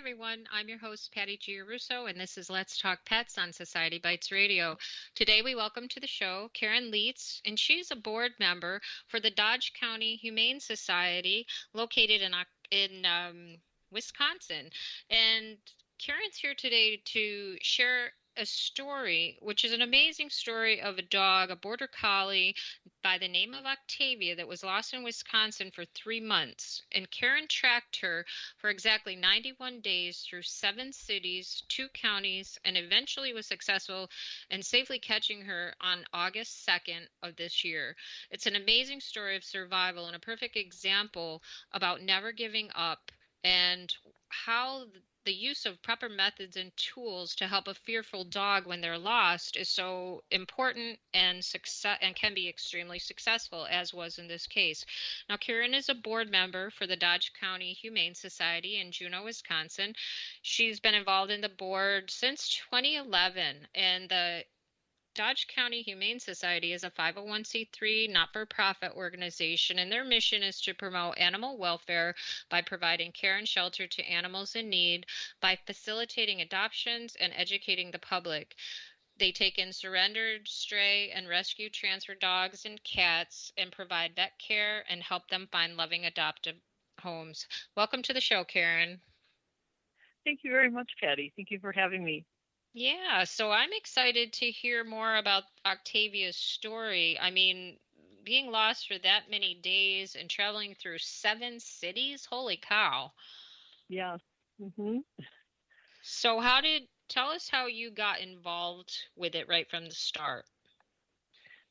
everyone. I'm your host, Patty Giarusso, and this is Let's Talk Pets on Society Bites Radio. Today, we welcome to the show Karen LIETZ, and she's a board member for the Dodge County Humane Society located in Wisconsin. And Karen's here today to share a story, which is an amazing story of a dog, a border collie by the name of Octavia, that was lost in Wisconsin for 3 months. And Karen tracked her for exactly 91 days through 7 cities, 2 counties, and eventually was successful in safely catching her on August 2nd of this year. It's an amazing story of survival and a perfect example about never giving up and how the use of proper methods and tools to help a fearful dog when they're lost is so important and can be extremely successful, as was in this case. Now, Karen is a board member for the Dodge County Humane Society in Juneau, Wisconsin. She's been involved in the board since 2011, and the Dodge County Humane Society is a 501c3 not-for-profit organization, and their mission is to promote animal welfare by providing care and shelter to animals in need, by facilitating adoptions and educating the public. They take in surrendered, stray, and rescue transfer dogs and cats and provide vet care and help them find loving adoptive homes. Welcome to the show, Karen. Thank you very much, Patty. Thank you for having me. Yeah, so I'm excited to hear more about Octavia's story. I mean, being lost for that many days and traveling through 7 cities, holy cow. Yeah. So tell us how you got involved with it right from the start.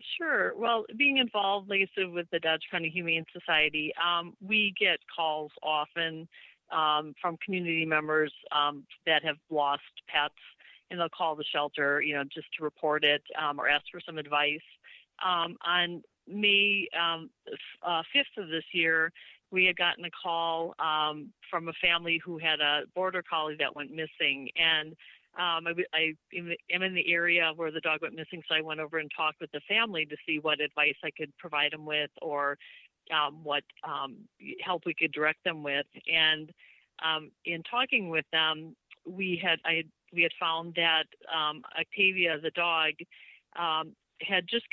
Sure. Well, being involved, like I said, with the Dodge County Humane Society, we get calls often from community members that have lost pets, and they'll call the shelter, just to report it or ask for some advice. On May 5th of this year, we had gotten a call from a family who had a border collie that went missing. And I am in the area where the dog went missing, so I went over and talked with the family to see what advice I could provide them with, or what help we could direct them with. And in talking with them, we had found that Octavia, the dog, had just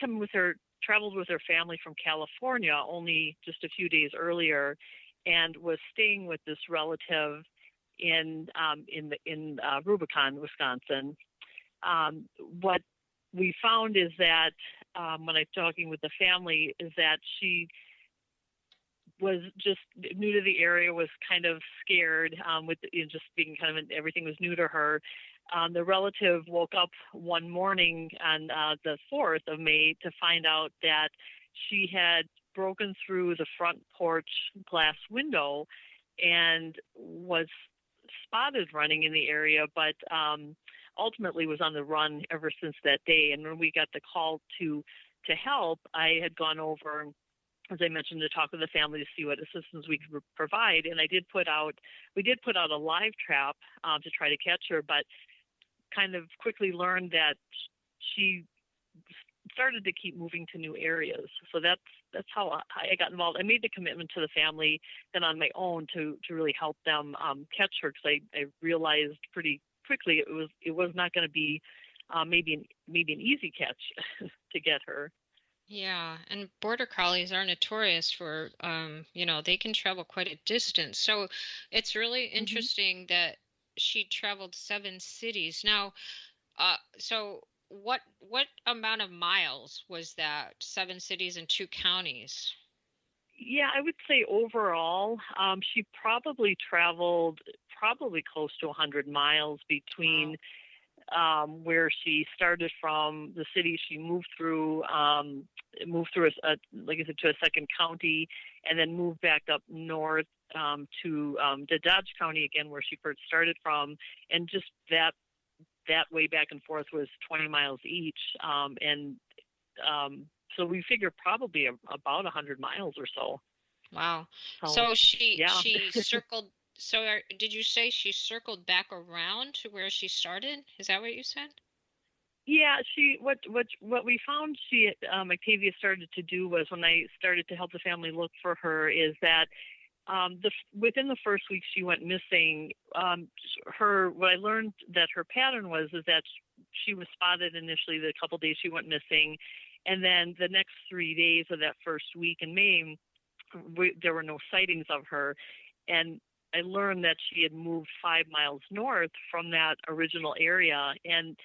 traveled with her family from California only just a few days earlier, and was staying with this relative in Rubicon, Wisconsin. What we found is that when I'm talking with the family, is that she was just new to the area, was kind of scared with just being kind of everything was new to her. The relative woke up one morning on the 4th of May to find out that she had broken through the front porch glass window and was spotted running in the area, but ultimately was on the run ever since that day. And when we got the call to help, I had gone over, as I mentioned, to talk with the family to see what assistance we could provide. And we did put out a live trap to try to catch her, but kind of quickly learned that she started to keep moving to new areas. So that's how I got involved. I made the commitment to the family then on my own to really help them catch her, because I realized pretty quickly it was not going to be maybe an easy catch to get her. Yeah, and border collies are notorious for, they can travel quite a distance. So it's really interesting that she traveled 7 cities. Now, so what amount of miles was that? 7 cities and 2 counties? Yeah, I would say overall, she probably traveled close to 100 miles between where she started from, the city she moved through like I said, to a second county, and then moved back up north to the Dodge County again, where she first started from, and just that way back and forth was 20 miles each, so we figure probably about 100 miles or so. Wow. So she circled. So did you say she circled back around to where she started? Is that what you said? Yeah, what we found Octavia started to do was, when I started to help the family look for her, is that Within the first week she went missing, what I learned that her pattern was is that she was spotted initially the couple days she went missing, and then the next 3 days of that first week in May, there were no sightings of her, and I learned that she had moved 5 miles north from that original area. And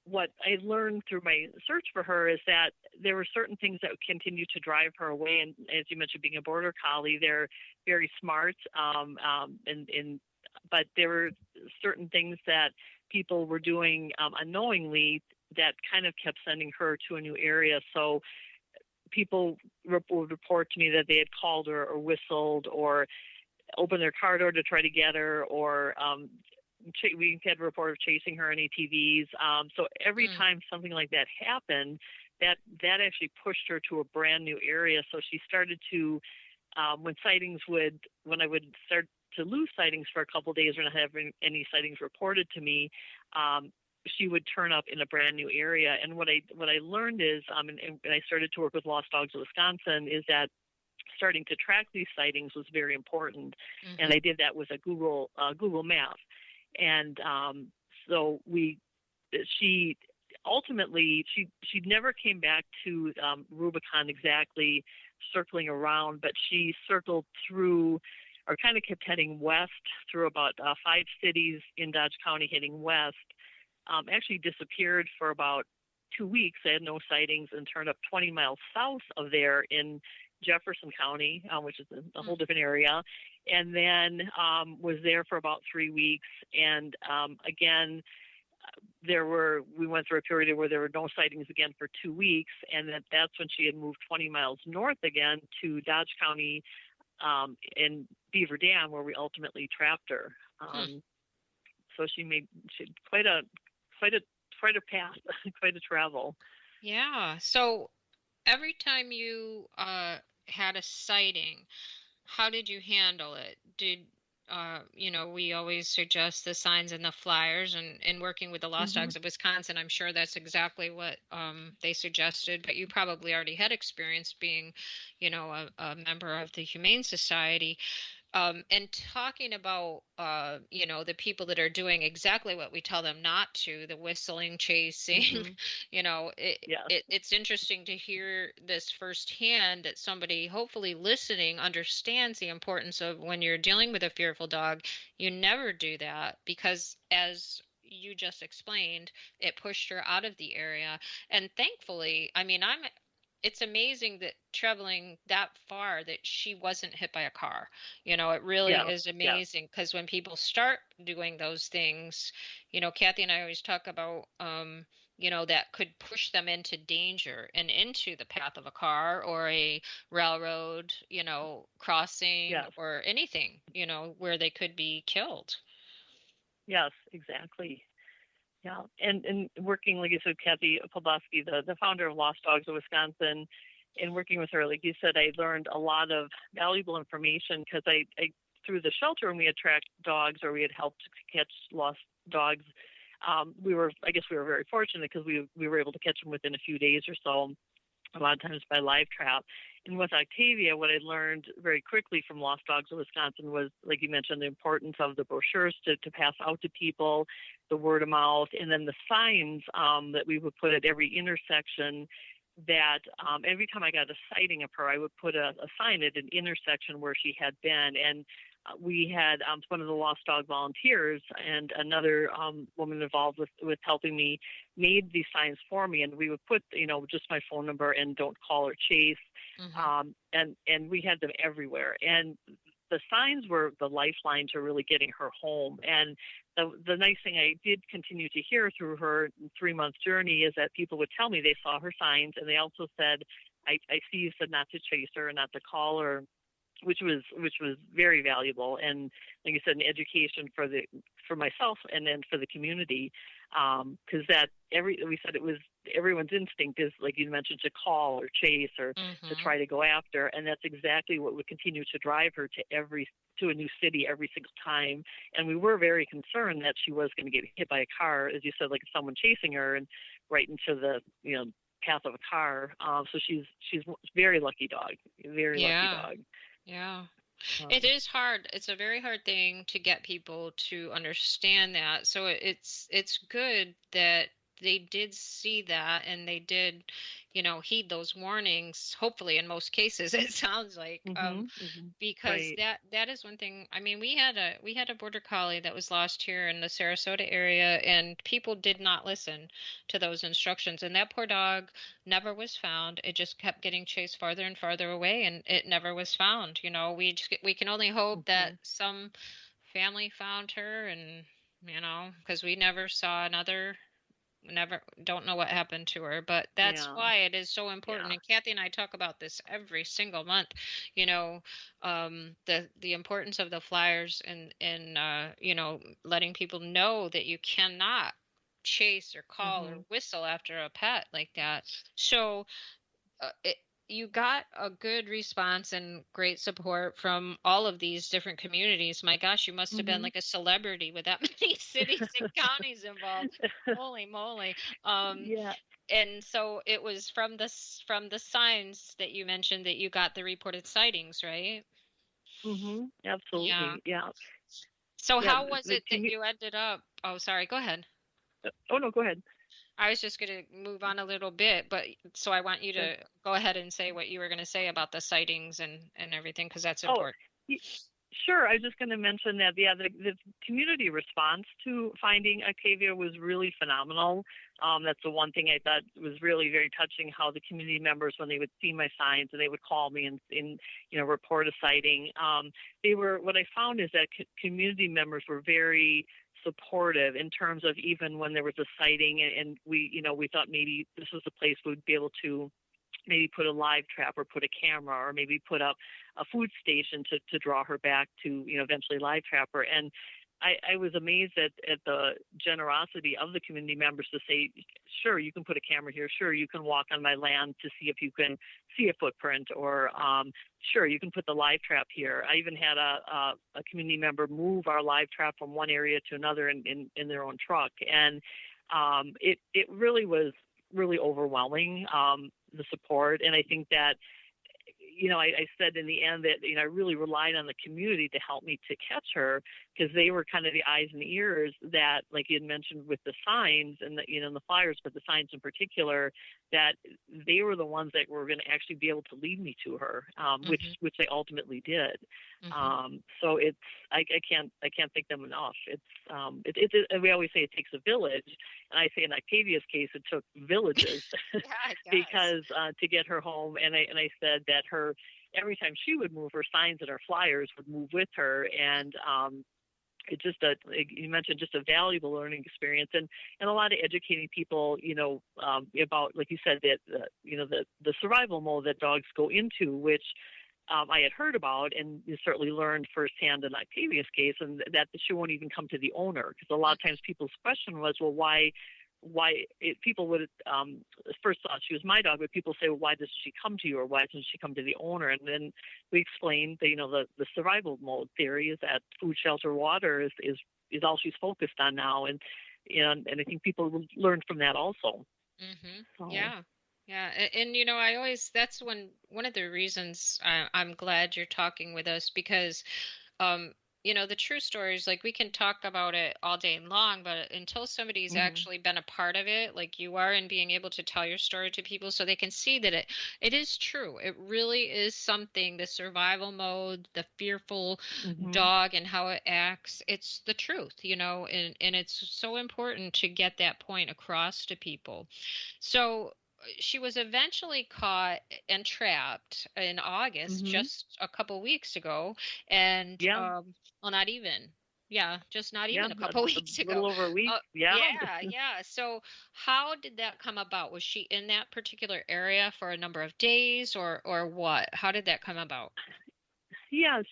what I learned through my search for her is that there were certain things that would continue to drive her away. And as you mentioned, being a border collie, they're very smart, but there were certain things that people were doing unknowingly that kind of kept sending her to a new area. So people would report to me that they had called her or whistled or opened their car door to try to get her, or we had a report of chasing her in ATVs. So every time something like that happened, that actually pushed her to a brand new area. So she started to, when I would start to lose sightings for a couple of days or not having any sightings reported to me, she would turn up in a brand new area. And what I learned is, and I started to work with Lost Dogs of Wisconsin, is that starting to track these sightings was very important. And I did that with a Google map. And so she ultimately, she never came back to Rubicon exactly circling around, but she circled through, or kind of kept heading west through about 5 cities in Dodge County heading west. Actually disappeared for about 2 weeks. I had no sightings, and turned up 20 miles south of there in Jefferson County, which is a whole different area, and then was there for about 3 weeks. And again, we went through a period where there were no sightings again for 2 weeks, and that's when she had moved 20 miles north again to Dodge County in Beaver Dam, where we ultimately trapped her. So she quite a path, quite a travel. Yeah. So every time you had a sighting, how did you handle it? Did we always suggest the signs and the flyers, and working with the Lost Dogs of Wisconsin, I'm sure that's exactly what they suggested. But you probably already had experience being, a member of the Humane Society. And talking about, the people that are doing exactly what we tell them not to, the whistling, chasing, it's interesting to hear this firsthand, that somebody hopefully listening understands the importance of, when you're dealing with a fearful dog, you never do that, because as you just explained, it pushed her out of the area. And thankfully, it's amazing that traveling that far, that she wasn't hit by a car. It really is amazing, because when people start doing those things, Kathy and I always talk about, that could push them into danger and into the path of a car or a railroad, crossing, or anything, where they could be killed. Yes, exactly. Yeah, and working, like you said, Kathy Podolsky, the founder of Lost Dogs of Wisconsin, and working with her, like you said, I learned a lot of valuable information, because I through the shelter, when we had tracked dogs, or we had helped catch lost dogs, we were very fortunate, because we were able to catch them within a few days or so, a lot of times by live trap. And with Octavia, what I learned very quickly from Lost Dogs of Wisconsin was, like you mentioned, the importance of the brochures to pass out to people, the word of mouth, and then the signs that we would put at every intersection. That every time I got a sighting of her, I would put a sign at an intersection where she had been. And we had one of the Lost Dog volunteers and another woman involved with helping me made these signs for me, and we would put just my phone number and don't call or chase, and we had them everywhere. And the signs were the lifeline to really getting her home. And the nice thing I did continue to hear through her 3-month journey is that people would tell me they saw her signs, and they also said, I see you said not to chase her and not to call her, which was very valuable. And like I said, an education for myself and then for the community, because we said it was everyone's instinct is, like you mentioned, to call or chase or to try to go after, and that's exactly what would continue to drive her to a new city every single time. And we were very concerned that she was going to get hit by a car, as you said, like someone chasing her and right into the path of a car. So she's a very lucky dog, very lucky dog. Yeah. It is hard. It's a very hard thing to get people to understand that. So it's good that they did see that and they did, heed those warnings. Hopefully, in most cases, it sounds like. Mhm. Mhm. Because Right. that is one thing. I mean, we had a border collie that was lost here in the Sarasota area, and people did not listen to those instructions, and that poor dog never was found. It just kept getting chased farther and farther away, and it never was found. We can only hope that Mhm. some family found her, and because we never saw another, never, don't know what happened to her, but that's Yeah. why it is so important. Yeah. And Kathy and I talk about this every single month, the importance of the flyers, and letting people know that you cannot chase or call or Mhm. whistle after a pet like that. So you got a good response and great support from all of these different communities. My gosh, you must have been Mhm. like a celebrity with that many cities and counties involved. Holy moly. Um, Yeah. and so it was from the signs that you mentioned that you got the reported sightings, right? Mhm. Yeah. Absolutely. Yeah. So Yeah. how was The it that you ended up? Oh, sorry, go ahead. Oh no, go ahead. I was just going to move on a little bit, but so I want you Sure. to go ahead and say what you were going to say about the sightings and everything, because that's Oh, important. y- sure. I was just going to mention that yeah, the community response to finding Octavia was really phenomenal. That's the one thing I thought was really very touching. How the community members, when they would see my signs, and they would call me and report a sighting. They were what I found is that community members were very supportive in terms of even when there was a sighting and we thought maybe this was a place we'd be able to maybe put a live trap or put a camera or maybe put up a food station to draw her back to eventually live trap her. And I was amazed at the generosity of the community members to say, sure, you can put a camera here, sure, you can walk on my land to see if you can see a footprint, or sure, you can put the live trap here. I even had a community member move our live trap from one area to another in their own truck. And it really was really overwhelming, the support. And I think that I said in the end that I really relied on the community to help me to catch her, because they were kind of the eyes and ears that, like you had mentioned with the signs and the flyers, but the signs in particular, that they were the ones that were going to actually be able to lead me to her, which Mhm. which they ultimately did. Mhm. So it's I can't thank them enough. We always say it takes a village, and I say in Octavia's case it took villages Yeah, it does. because to get her home. And I said that her every time she would move, her signs and her flyers would move with her. And it's just like you mentioned, just a valuable learning experience, and a lot of educating people, about, like you said, that the survival mode that dogs go into, which I had heard about and you certainly learned firsthand in Octavia's case, and that she won't even come to the owner, because a lot of times people's question was, well, people would first thought she was my dog, but people say, well, why doesn't she come to you, or why doesn't she come to the owner? And then we explained that the survival mode theory is that food, shelter, water is all she's focused on now. And I think people learned from that also. Mhm. So. Yeah. Yeah. And I always, that's one of the reasons I'm glad you're talking with us, because um the true stories, like, we can talk about it all day long, but until somebody's Hmm. actually been a part of it, like you are, and being able to tell your story to people so they can see that it is true, it really is something, the survival mode, the fearful Hmm. dog and how it acts, it's the truth, and it's so important to get that point across to people. So she was eventually caught and trapped in August, Hmm. just a couple weeks ago, and Yeah. well, not even, yeah, just not Yeah. even a couple A weeks ago. little over a week. Uh, Yeah. yeah, yeah. So how did that come about? Was she in that particular area for a number of days, or what? How did that come about? Yeah.